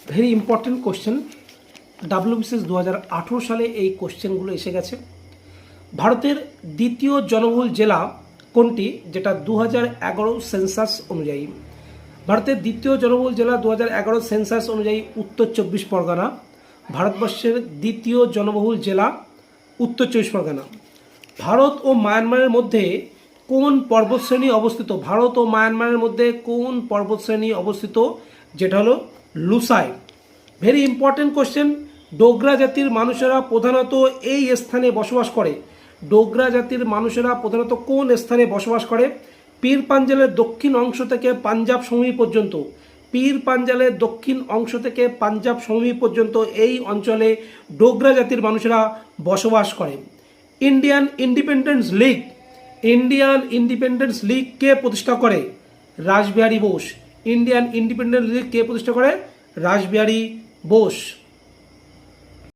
Very important question. WBCS 2018 সালে এই কোশ্চেনগুলো এসে গেছে। ভারতের দ্বিতীয় জনবহুল জেলা কোনটি, যেটা 2011 সেন্সাস অনুযায়ী? ভারতের দ্বিতীয় জনবহুল জেলা 2011 সেন্সাস অনুযায়ী উত্তর 24 পরগনা। ভারতবর্ষের দ্বিতীয় জনবহুল জেলা উত্তর 24 পরগনা। ভারত ও মায়ানমারের মধ্যে কোন পর্বতশ্রেণী অবস্থিত? ভারত ও মায়ানমারের মধ্যে কোন পর্বতশ্রেণী অবস্থিত, যেটা হলো Lushai. Very important question. Dogra জাতির মানুষেরা প্রধানত এই স্থানে বসবাস করে। ডোগরা জাতির মানুষেরা প্রধানত কোন স্থানে বসবাস করে? পীর পাঞ্জালের দক্ষিণ অংশ থেকে পাঞ্জাব সমভূমি পর্যন্ত। পীর পাঞ্জালের দক্ষিণ অংশ থেকে পাঞ্জাব সমভূমি পর্যন্ত এই অঞ্চলে ডোগরা জাতির মানুষেরা বসবাস করে। Indian Independence League, Indian Independence League কে প্রতিষ্ঠা করে? Rashbehari Bose. Indian Independence League কে প্রতিষ্ঠা করে? রাসবিহারী বোস।